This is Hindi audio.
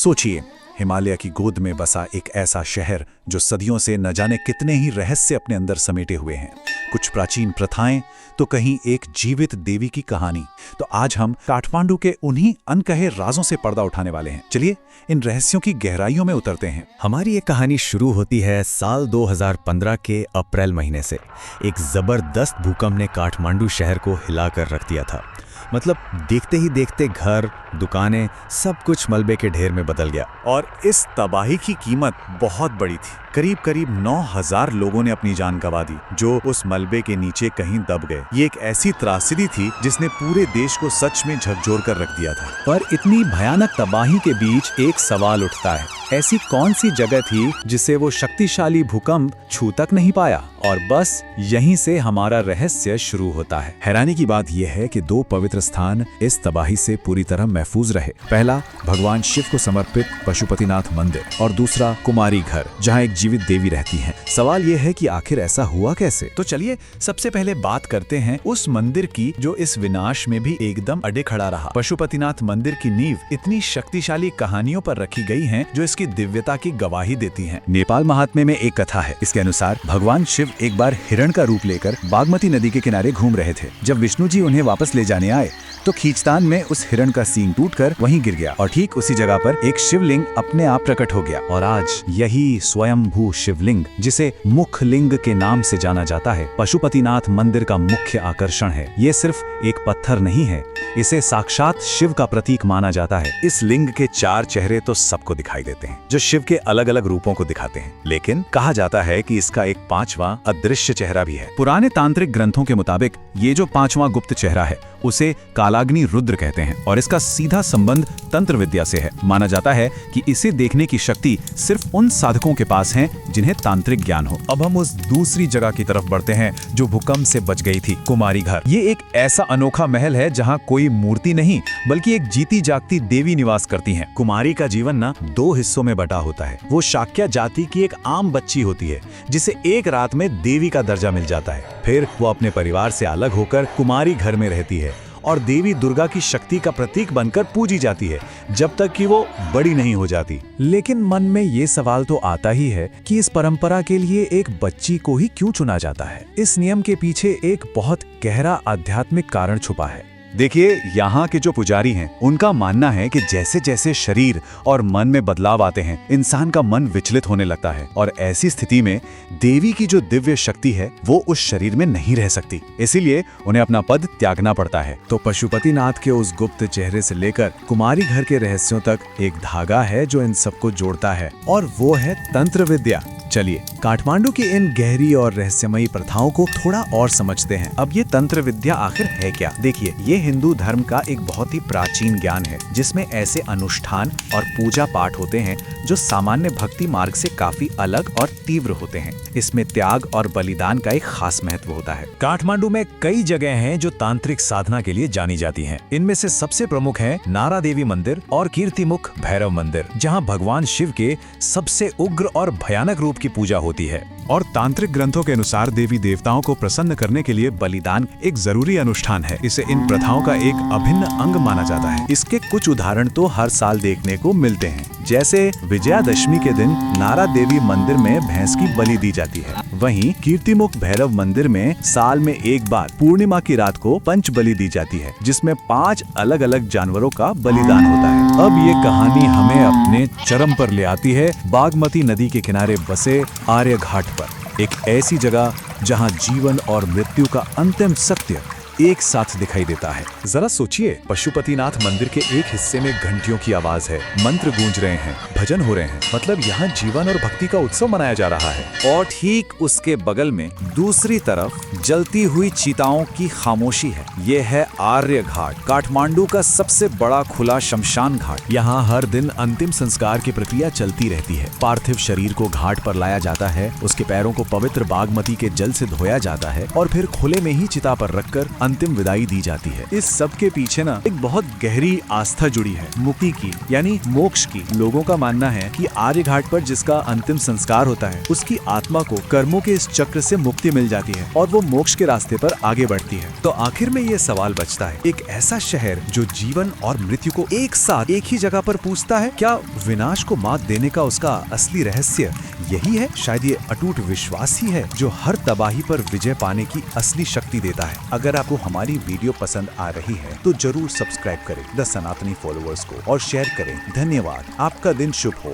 सोचिए, हिमालय की गोद में बसा एक ऐसा शहर जो सदियों से न जाने कितने ही रहस्य अपने अंदर समेटे हुए हैं। कुछ प्राचीन प्रथाएं तो कहीं एक जीवित देवी की कहानी। तो आज हम काठमांडू के उन्हीं अनकहे राजों से पर्दा उठाने वाले हैं। चलिए इन रहस्यों की गहराइयों में उतरते हैं। हमारी ये कहानी शुरू होती है साल 2015 के अप्रैल महीने से। एक जबरदस्त भूकंप ने काठमांडू शहर को हिलाकर रख दिया था। मतलब देखते ही देखते घर, दुकानें, सब कुछ मलबे के ढेर में बदल गया। और इस तबाही की कीमत बहुत बड़ी थी। करीब 9,000 लोगों ने अपनी जान गंवा दी, जो उस मलबे के नीचे कहीं दब गए। ये एक ऐसी त्रासदी थी जिसने पूरे देश को सच में झकझोर कर रख दिया था। पर इतनी भयानक तबाही के बीच एक सवाल उठता है, ऐसी कौन सी जगह थी जिसे वो शक्तिशाली भूकंप छू तक नहीं पाया? और बस यहीं से हमारा रहस्य शुरू होता है। हैरानी की बात यह है कि दो पवित्र स्थान इस तबाही से पूरी तरह महफूज रहे। पहला भगवान शिव को समर्पित पशुपतिनाथ मंदिर और दूसरा कुमारी घर, जहां एक जीवित देवी रहती हैं। सवाल यह है कि आखिर ऐसा हुआ कैसे? तो चलिए सबसे पहले बात करते हैं उस मंदिर की जो इस विनाश में भी एकदम अड़े खड़ा रहा। पशुपतिनाथ मंदिर की नींव इतनी शक्तिशाली कहानियों पर रखी गई है जो इसकी दिव्यता की गवाही देती हैं। नेपाल महात्म्य में एक कथा है। इसके अनुसार भगवान शिव एक बार हिरण का रूप लेकर बागमती नदी के किनारे घूम रहे थे। जब विष्णु जी उन्हें वापस ले जाने आए तो खींचतान में उस हिरण का सींग टूटकर वहीं गिर गया और ठीक उसी जगह पर एक शिवलिंग अपने आप प्रकट हो गया। और आज यही स्वयंभू शिवलिंग, जिसे मुखलिंग के नाम से जाना जाता है, पशुपतिनाथ मंदिर का मुख्य आकर्षण है। ये सिर्फ एक पत्थर नहीं है, इसे साक्षात शिव का प्रतीक माना जाता है। इस लिंग के 4 चेहरे तो सबको दिखाई देते हैं, जो शिव के अलग अलग रूपों को दिखाते हैं। लेकिन कहा जाता है कि इसका एक 5वां अदृश्य चेहरा भी है। पुराने तांत्रिक ग्रंथों के मुताबिक ये जो 5वां गुप्त चेहरा है उसे कालाग्नि रुद्र कहते हैं और इसका सीधा संबंध तंत्र विद्या से है। माना जाता है कि इसे देखने की शक्ति सिर्फ उन साधकों के पास है जिन्हें तांत्रिक ज्ञान हो। अब हम उस दूसरी जगह की तरफ बढ़ते हैं जो भूकंप से बच गई थी, कुमारी घर। ये एक ऐसा अनोखा महल है जहां कोई मूर्ति नहीं बल्कि एक जीती जागती देवी निवास करती है। कुमारी का जीवन ना 2 हिस्सों में बटा होता है। वो शाक्या जाति की एक आम बच्ची होती है जिसे एक रात में देवी का दर्जा मिल जाता है। फिर वो अपने परिवार से अलग होकर कुमारी घर में रहती है और देवी दुर्गा की शक्ति का प्रतीक बनकर पूजी जाती है जब तक कि वो बड़ी नहीं हो जाती। लेकिन मन में ये सवाल तो आता ही है कि इस परंपरा के लिए एक बच्ची को ही क्यों चुना जाता है? इस नियम के पीछे एक बहुत गहरा आध्यात्मिक कारण छुपा है। देखिए, यहाँ के जो पुजारी हैं उनका मानना है कि जैसे जैसे शरीर और मन में बदलाव आते हैं, इंसान का मन विचलित होने लगता है और ऐसी स्थिति में देवी की जो दिव्य शक्ति है वो उस शरीर में नहीं रह सकती। इसीलिए उन्हें अपना पद त्यागना पड़ता है। तो पशुपतिनाथ के उस गुप्त चेहरे से लेकर कुमारी घर के रहस्यों तक एक धागा है जो इन सबको जोड़ता है, और वो है तंत्र विद्या। चलिए काठमांडू की इन गहरी और रहस्यमयी प्रथाओं को थोड़ा और समझते हैं। अब ये तंत्र विद्या आखिर है क्या? देखिए, ये हिंदू धर्म का एक बहुत ही प्राचीन ज्ञान है जिसमें ऐसे अनुष्ठान और पूजा पाठ होते हैं जो सामान्य भक्ति मार्ग से काफी अलग और तीव्र होते हैं। इसमें त्याग और बलिदान का एक खास महत्व होता है। काठमांडू में कई जगह हैं जो तांत्रिक साधना के लिए जानी जाती हैं। इनमें से सबसे प्रमुख है नारा देवी मंदिर और कीर्तिमुख भैरव मंदिर, जहाँ भगवान शिव के सबसे उग्र और भयानक रूप की पूजा होती है। और तांत्रिक ग्रंथों के अनुसार देवी देवताओं को प्रसन्न करने के लिए बलिदान एक जरूरी अनुष्ठान है। इसे इन प्रथाओं का एक अभिन्न अंग माना जाता है। इसके कुछ उदाहरण तो हर साल देखने को मिलते हैं, जैसे विजयादशमी के दिन नारा देवी मंदिर में भैंस की बलि दी जाती है। वहीं कीर्तिमुख भैरव मंदिर में साल में एक बार पूर्णिमा की रात को पंच बलि दी जाती है, जिसमें 5 अलग अलग जानवरों का बलिदान होता है। अब ये कहानी हमें अपने चरम पर ले आती है बागमती नदी के किनारे बसे आर्य घाट पर, एक ऐसी जगह जहां जीवन और मृत्यु का अंतिम सत्य एक साथ दिखाई देता है। जरा सोचिए, पशुपतिनाथ मंदिर के एक हिस्से में घंटियों की आवाज है, मंत्र गूंज रहे हैं, भजन हो रहे हैं, मतलब यहाँ जीवन और भक्ति का उत्सव मनाया जा रहा है। और ठीक उसके बगल में दूसरी तरफ जलती हुई चिताओं की खामोशी है। ये है आर्य घाट, काठमांडू का सबसे बड़ा खुला शमशान घाट। यहाँ हर दिन अंतिम संस्कार की प्रक्रिया चलती रहती है। पार्थिव शरीर को घाट पर लाया जाता है, उसके पैरों को पवित्र बागमती के जल से धोया जाता है और फिर खुले में ही चिता पर रखकर अंतिम विदाई दी जाती है। इस सब के पीछे ना एक बहुत गहरी आस्था जुड़ी है, मुक्ति की यानी मोक्ष की। लोगों का मानना है कि आर्य घाट पर जिसका अंतिम संस्कार होता है उसकी आत्मा को कर्मों के इस चक्र से मुक्ति मिल जाती है और वो मोक्ष के रास्ते पर आगे बढ़ती है। तो आखिर में ये सवाल बचता है, एक ऐसा शहर जो जीवन और मृत्यु को एक साथ एक ही जगह पर पूजता है, क्या विनाश को मात देने का उसका असली रहस्य यही है? शायद ये अटूट विश्वास ही है जो हर तबाही पर विजय पाने की असली शक्ति देता है। अगर आपको हमारी वीडियो पसंद आ रही है तो जरूर सब्सक्राइब करें द सनातनी फॉलोअर्स को और शेयर करें। धन्यवाद। आपका दिन शुभ हो।